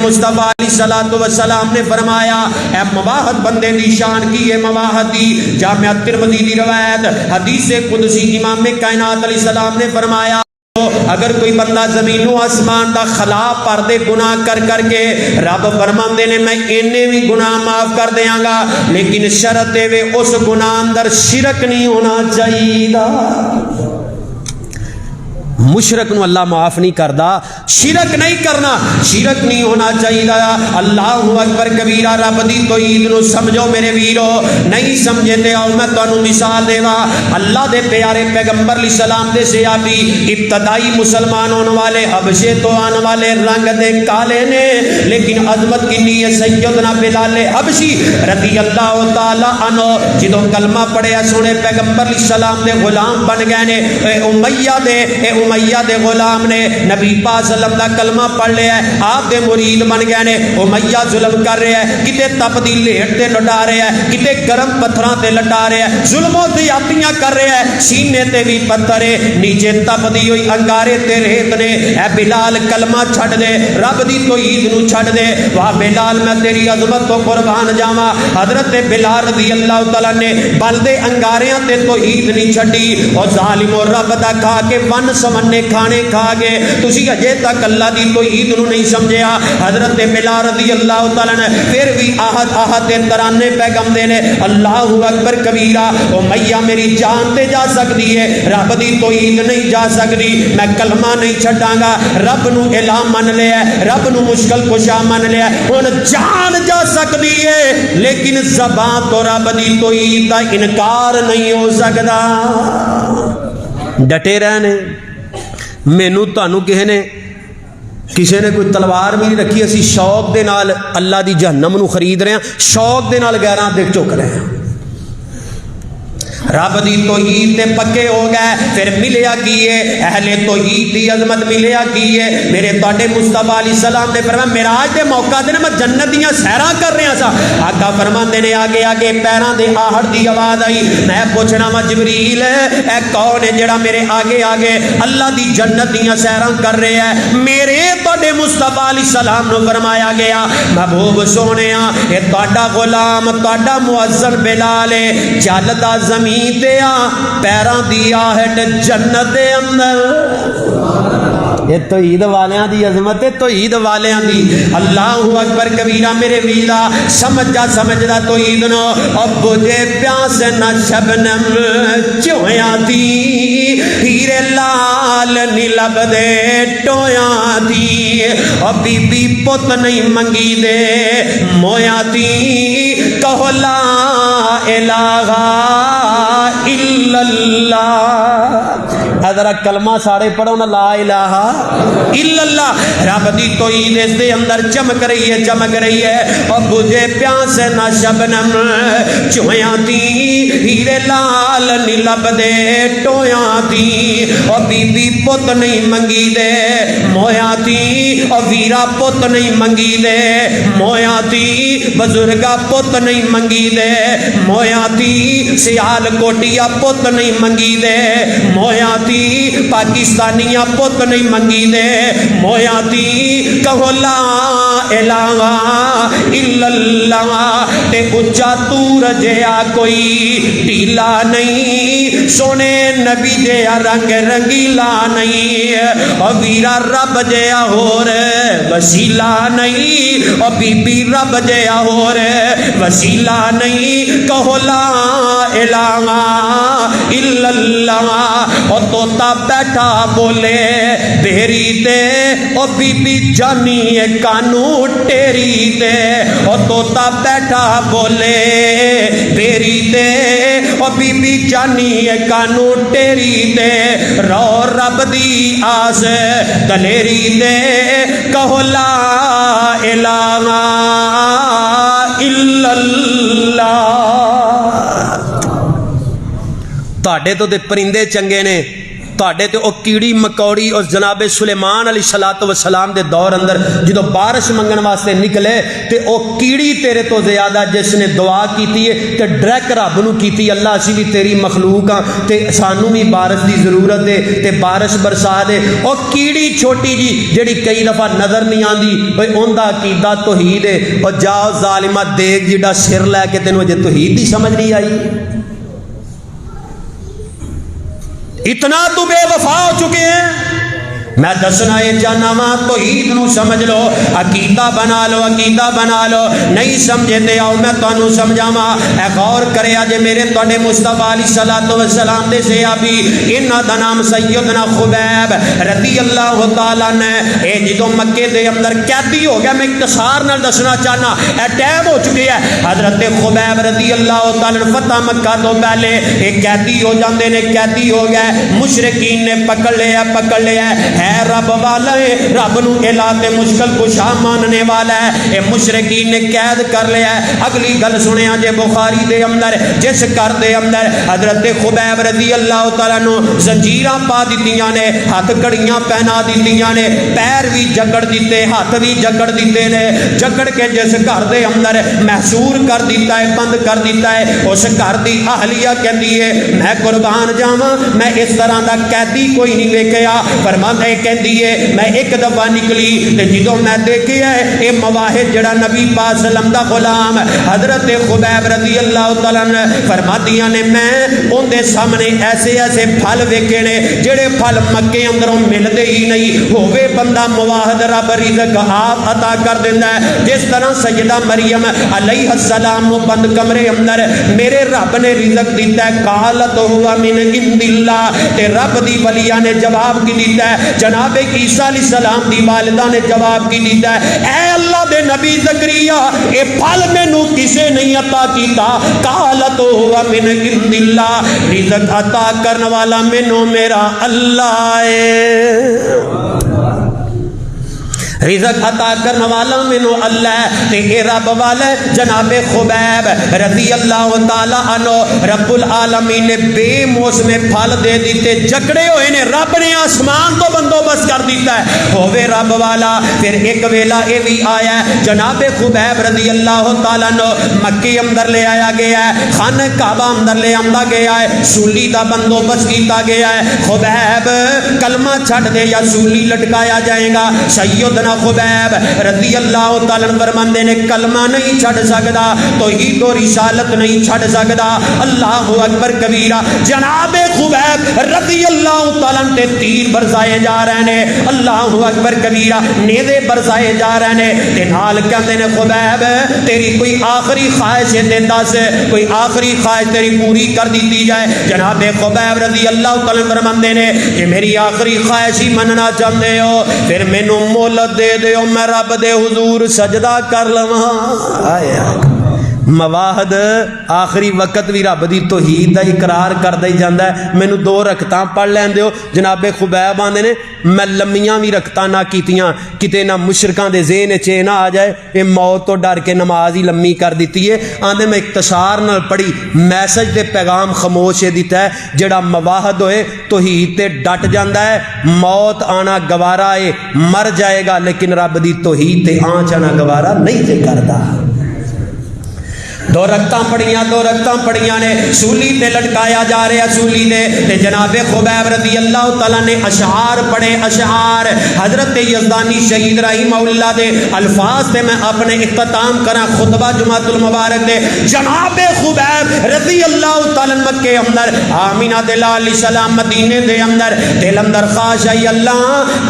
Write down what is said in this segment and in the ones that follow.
مصطفیٰ علیہ السلام نے فرمایا اے مباحت بندے دی شان کی ہے مباحت دی جامعہ ترمذی دی روایت حدیث قدسی امام کائنات علیہ السلام نے فرمایا اگر کوئی بندہ زمین و آسمان دا خلا پردے گناہ کر کر کے رب فرماندے نے میں اینے بھی گناہ معاف کر دیاں گا لیکن شرط ہے اس گناہ اندر شرک نہیں ہونا چاہیے مشرک نو اللہ معاف نہیں کردا شرک نہیں کرنا شرک نہیں ہونا چاہیے اللہ اکبر کبیرہ رب دی توحید نو سمجھو میرے ویرو نہیں سمجھے تے آؤ میں تانوں مثال دیواں اللہ دے پیارے پیغمبر علیہ السلام دے صحابی ابتدائی مسلمان ہونے والے حبشے تو آنے والے رنگ دے کالے نے لیکن عظمت کنی ہے سیدنا بلال حبشی رضی اللہ تعالی عنہ جدوں کلمہ پڑھیا سونے پیغمبر علیہ السلام دے غلام بن گئے نے امیہ دے غلام نے نبی پاک صلی اللہ علیہ وسلم دا کلمہ پڑھ لیا ہے آپ دے مرید بن گئے نے امیہ ظلم کر رہے ہیں کتے تپ دی لیٹ تے لٹا رہے ہیں کتے گرم پتھراں تے لٹا رہے ہیں ظلم و زیادتیاں کر رہے ہیں سینے تے بھی پتھر ہے نیچے تپ دی ہوئی انگارے تے ریت نے اے بلال کلمہ چھڈ دے رب دی توحید نو چھڈ دے واہ بلال میں تیری عظمت تو قربان جاواں حضرت بلال رضی اللہ تعالی نے بلدے انگاریاں تے توحید نہیں چھڈی او ظالم و رب دا کھا کے ون سمنے کھانے کھا گئے تسی اجے تک اللہ دی توحید نو نہیں سمجھیا حضرت بلال رضی اللہ تعالی نے پھر بھی آہد دے ترانے پیغام دے نے اللہ اکبر کبیرہ امیہ میری جان تے جا سکتی ہے رب دی توحید نہیں جا سکتی میں کلمہ نہیں چھڈاں گا رب نو الہ من لیا رب نو مشکل کشا من لیا ہن جان جا سکتی ہے لیکن زبان تو رب دی توحید دا انکار نہیں ہو سکدا ڈٹے رہنے مینوں تانوں کسی نے کوئی تلوار بھی نہیں رکھی اسی شوق دے نال اللہ دی جہنم نو خرید رہے ہیں شوق دے نال غیراں دے چک رہے ہیں رب دی توحید تے پکے ہو گئے پھر ملیا کیے اہل توحید دی عظمت ملیا کیے میرے تواڈے مصطفیٰ علیہ السلام نے فرمایا معراج دے موقع تے میں جنت دیاں سیراں کر رہا سا آقا فرماندے نے آگے آگے پیراں دے آہٹ دی آواز آئی میں پوچھنا وا جبریل اے کون ہے جڑا میرے آگے آگے اللہ دی جنت دیاں سیراں کر رہا ہے میرے تواڈے مصطفیٰ علیہ السلام نو فرمایا گیا محبوب سونےا اے تواڈا غلام تواڈا مؤذن بلال ہے چلدا زمین دیا پیراں دی آہٹ جنت دے اندر یہ توحید والیاں دی عظمت ہے توحید والیاں دی اللہ اکبر کبیرہ میرے ویلا سمجھدا توحید نو اب بجے پیاس نہ شبنم چویاں دی ہیرے لال نیلب دے ٹویاں دی اب بی بی پت نہیں منگی دے مویاں دی کہو لا الہ الا اللہ حضرت کلمہ ساڑے پڑھو نا لا الہ الا اللہ رب دی توحید اس دے اندر چمک رہی ہے اور بجھے پیاس نہ شبنم چویاں دی ہیرے لال نیلب دے ٹویاں دی اور بی بی پت نہیں منگی دے مویاں دی اور ویرا پت نہیں منگی دے مویاں دی بزرگا پت نہیں منگی دے مویاں دی سیال کوٹیا پت نہیں منگی دے مویاں دی پاکستانیاں پت نہیں منگی دے مویاں دی کہو لا الہ الا اللہ تے اچا تور جیا کوئی ٹیلا نہیں سونے نبی جیا رنگ رنگیلا نہیں اور ویرا رب جیا ہور وسیلہ نہیں اور بی بی رب جیا ہور وسیلہ نہیں کہو لا الہ الا اللہ اور توتا بیٹھا بولے بہری دے اور بی بی جانی کانو ٹیری دے اور توتا بیٹھا بولے بہری دے اور بی بی جانی کانو ٹیری دے رو رب دی آس دلیری دے کہو لا الہ الا اللہ تاڑے تو دے پرندے چنگے نے تواڈے تے او کیڑی مکوڑی اور جناب سلیمان علیہ الصلوۃ والسلام دے دور اندر جدوں بارش منگن واسطے نکلے تے او کیڑی تیرے تو زیادہ جس نے دعا کیتی ہے تے ڈائریکٹ رب نو کیتی اللہ اسی بھی تیری مخلوق ہاں تے سانو بھی بارش دی ضرورت ہے تے بارش برسا دے. او کیڑی چھوٹی جی جڑی کئی دفعہ نظر نہیں آندی بھئی اوندا عقیدہ توحید ہے. او جاؤ ظالمہ دیکھ جڑا سر لے کے تینوں اجے توحید دی سمجھ نہیں آئی. اتنا تو بے وفا ہو چکے ہیں. میں دسنا یہ چاہنا وا توحید نو سمجھ لو, عقیدہ بنا لو, عقیدہ بنا لو. نہیں سمجھے تے آؤ میں تانوں سمجھاواں. اے غور کرے اج میرے تواڈے مصطفیٰ علیہ الصلوۃ والسلام دے صحابی انہاں دا نام سیدنا خبیب رضی اللہ تعالی عنہ. اے جدوں مکے دے اندر قیدی ہو گیا, میں اختصار نال دسنا چاہنا اے ٹائم ہو چکی ہے. حضرت خبیب رضی اللہ تعالی عنہ فتح مکہ تو پہلے اے قیدی ہو جاندے نے, قیدی ہو گئے. مشرکین نے پکڑ لیا ہے رب والا ہے, رب نو الہ مشکل کشا ماننے والا ہے. اے مشرکین نے قید کر لیا ہے. اگلی گل سنیا جے بخاری دے اندر جس گھر دے اندر حضرت خبیب رضی اللہ تعالیٰ عنہ زنجیراں پا دتیاں نے, ہاتھ کڑیاں پہنا دتیاں نے, پیر بھی جگڑ دیتے, ہاتھ بھی جگڑ دیتے نے. جگڑ کے جس گھر دے اندر محصور کر دیتا ہے, بند کر دیتا ہے, اس گھر دی اہلیہ کہندی ہے میں قربان جاواں میں اس طرح دا قیدی کوئی نہیں ویکھیا. فرماتا ہے کہندی ہے میں ایک دفعہ نکلی تے جدوں میں دیکھیا ہے اے مواہب جڑا نبی پاک صلی اللہ علیہ وسلم دا غلام حضرت خبیب رضی اللہ تعالی عنہ فرماتیاں نے میں اون دے سامنے ایسے ایسے پھل ویکھے نے جڑے پھل مکے اندروں ملدے ہی نہیں. ہووے بندہ مواہد رب رزق آپ عطا کر دیندا ہے. جس طرح سیدہ مریم علیہ السلام نو بند کمرے اندر میرے رب نے رزق دیتا ہے, قالت ہوا من عند اللہ, تے رب دی ولیہ نے جواب کی دیتا ہے, جناب عیسیٰ علیہ السلام دی والدہ نے جواب کی دیتا ہے اے اللہ دے نبی زکریا اے پھل مینوں کسے نہیں عطا کیتا. قالت ہوا من عند اللہ, رزق عطا کرنے والا مینوں میرا اللہ ہے, رزق عطا کرنے والا مینوں اللہ ہے. تے اے رب والا جناب خبیب رضی اللہ تعالی عنہ رب العالمین نے بے موسم پھل دے دیتے, جکڑے ہوئے نے, رب نے آسمان تو بندوبست کر دیتا ہے. ہووے رب والا پھر ایک ویلا اے بھی آیا ہے جناب خبیب رضی اللہ تعالی عنہ مکے اندر لے آیا گیا ہے, خانہ کعبہ اندر لے آندا گیا ہے, سولی دا بندوبست کیتا گیا ہے. خبیب کلمہ چھڈ دے یا سولی لٹکایا جائے گا. سیدنا خبیب رضی اللہ تعالیٰ عنہ فرماندے نے کلمہ نہیں چھڑ سکدا, توحید و رسالت نہیں چھڑ سکدا. اللہ اکبر کبیرہ. جناب خبیب رضی اللہ تعالیٰ عنہ تے تیر برسائے جا رہے ہیں, اللہ اکبر کبیرہ, نیزے برسائے جا رہے ہیں. تے نال کہندے نے خبیب تیری کوئی آخری خواہش ہے تے دس, کوئی آخری خواہش تیری پوری کر دیتی جائے. جناب خبیب رضی اللہ تعالیٰ عنہ فرماندے نے کہ میری آخری خواہش ہی مننا چاہتے ہو پھر مینوں مہلت دے دیو, میں رب دے حضور سجدہ کر لواں. مواہد آخری وقت بھی رب دی توحید دا اقرار کردا ہی جاندا ہے. مینوں 2 رکعتاں پڑھ لین دیو. جناب خبیب آندے نے میں لمیاں بھی رکعتاں نہ کیتیاں, کتے نہ مشرکاں دے ذہن وچ نہ آ جائے اے موت تو ڈر کے نماز ہی لمی کر دیتی ہے. آندے میں اختصار نال پڑھی, میسج تے پیغام خاموش ہے دیتا ہے. جڑا مواہد ہوئے توحید تے ڈٹ جاندا ہے, موت آنا گوارا ہے, مر جائے گا, لیکن رب دی توحید تے آنچ آنا گوارا نہیں تے کردا. 2 رکعتاں پڑھیاں نے, سولی تے لٹکایا جا رہا سولی نے. تے جناب خبیب رضی اللہ تعالیٰ نے اشعار پڑھے, اشعار حضرت یزدانی شہید رحمہ اللہ دے الفاظ تے میں اپنے اختتام کرا خطبہ جمعۃ المبارک دے. جناب خبیب رضی اللہ تعالیٰ مکے اندر, آمینہ دے لال علیہ السلام مدینے دے اندر, دل اندر خواہش آئی اللہ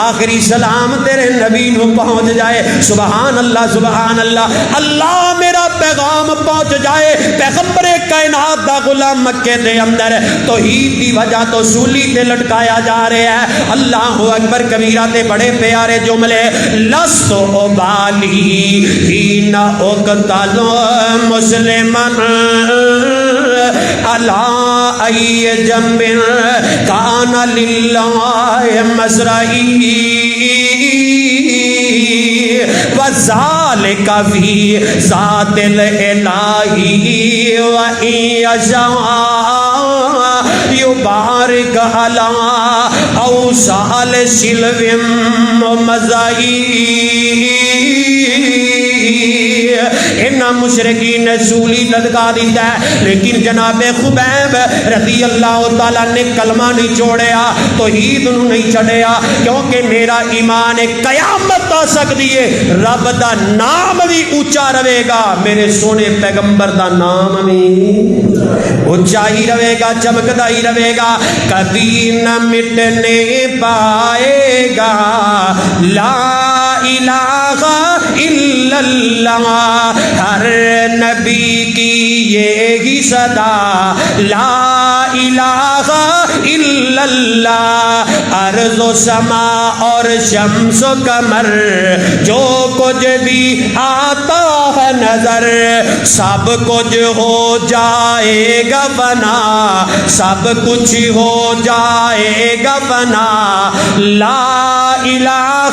آخری سلام تیرے نبی نو پہنچ جائے. سبحان اللہ سبحان اللہ, اللہ میرا پیغام پہنچ جائے. پیغمبر کائنات دا غلام مکے دے اندر توحید دی وجہ تو سولی تے لٹکایا جا رہا ہے. اللہ اکبر کبیرہ تے بڑے پیارے جملے. لست ابالی حین اقتل مسلمن علی ای جنب کان للہ مزرعی وذالک فی ذات الہی و ان یشاء بارک علی اوصال سلوم مزائی انہاں مشرکین نے سولی لٹکا دیتا ہے، لیکن جناب خبیب رضی اللہ تعالیٰ نے کلمہ نہیں چھوڑیا، توحید انہوں نہیں چھڑیا، کیونکہ میرا ایمان قیامت آ سکتی ہے رب دا نام بھی اونچا رہے گا، میرے سونے پیغمبر دا نام بھی اونچا ہی رہے گا، چمکدا ہی رہے گا، کبھی نہ مٹنے پائے گا لا الہ الا اللہ، ہر نبی کی یہی صدا لا الہ الا اللہ، ارض و سما اور شمس و قمر جو کچھ بھی آتا ہے نظر سب کچھ ہو جائے گا فنا، سب کچھ ہو جائے گا فنا، لا الہ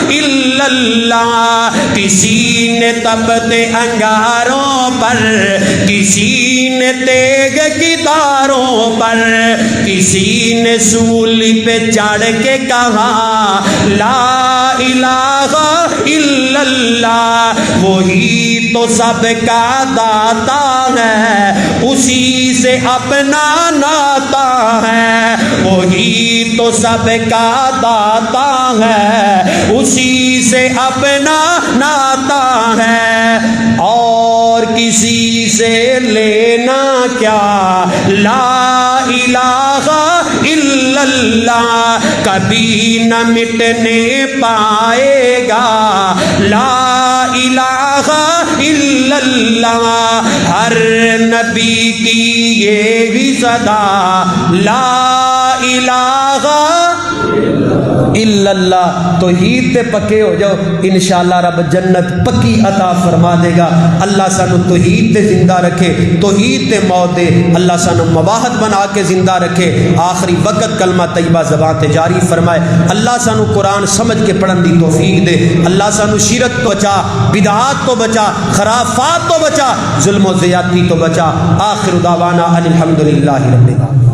الا اللہ، کسی نے تپتے انگاروں پر، کسی نے تیگ کی تاروں پر، کسی نے سولی پہ چڑھ کے کہا لا الہ الا اللہ، وہی تو سب کا داتا ہے، اسی سے اپنا ناتا ہے، وہی تو سب کا داتا ہے، اسی سے اپنا ناتا ہے، اور کسی سے لینا کیا لا الہ الا اللہ، کبھی نہ مٹنے پائے گا لا الہ الا اللہ، ہر نبی کی یہ بھی صدا لا الہ الا اللہ۔ توحید پہ پکے ہو جاؤ، انشاءاللہ رب جنت پکی عطا فرما دے گا۔ اللہ سانو توحید پہ زندہ رکھے، توحید پہ موت دے، اللہ سانو مواحد بنا کے زندہ رکھے، آخری وقت کلمہ طیبہ زبان تے جاری فرمائے، اللہ سانو قرآن سمجھ کے پڑھن دی توفیق دے، اللہ سانو شرک تو بچا، بدعات تو بچا، خرافات تو بچا، ظلم و زیادتی تو بچا۔ آخر دعوانا ان الحمدللہ رب العالمین۔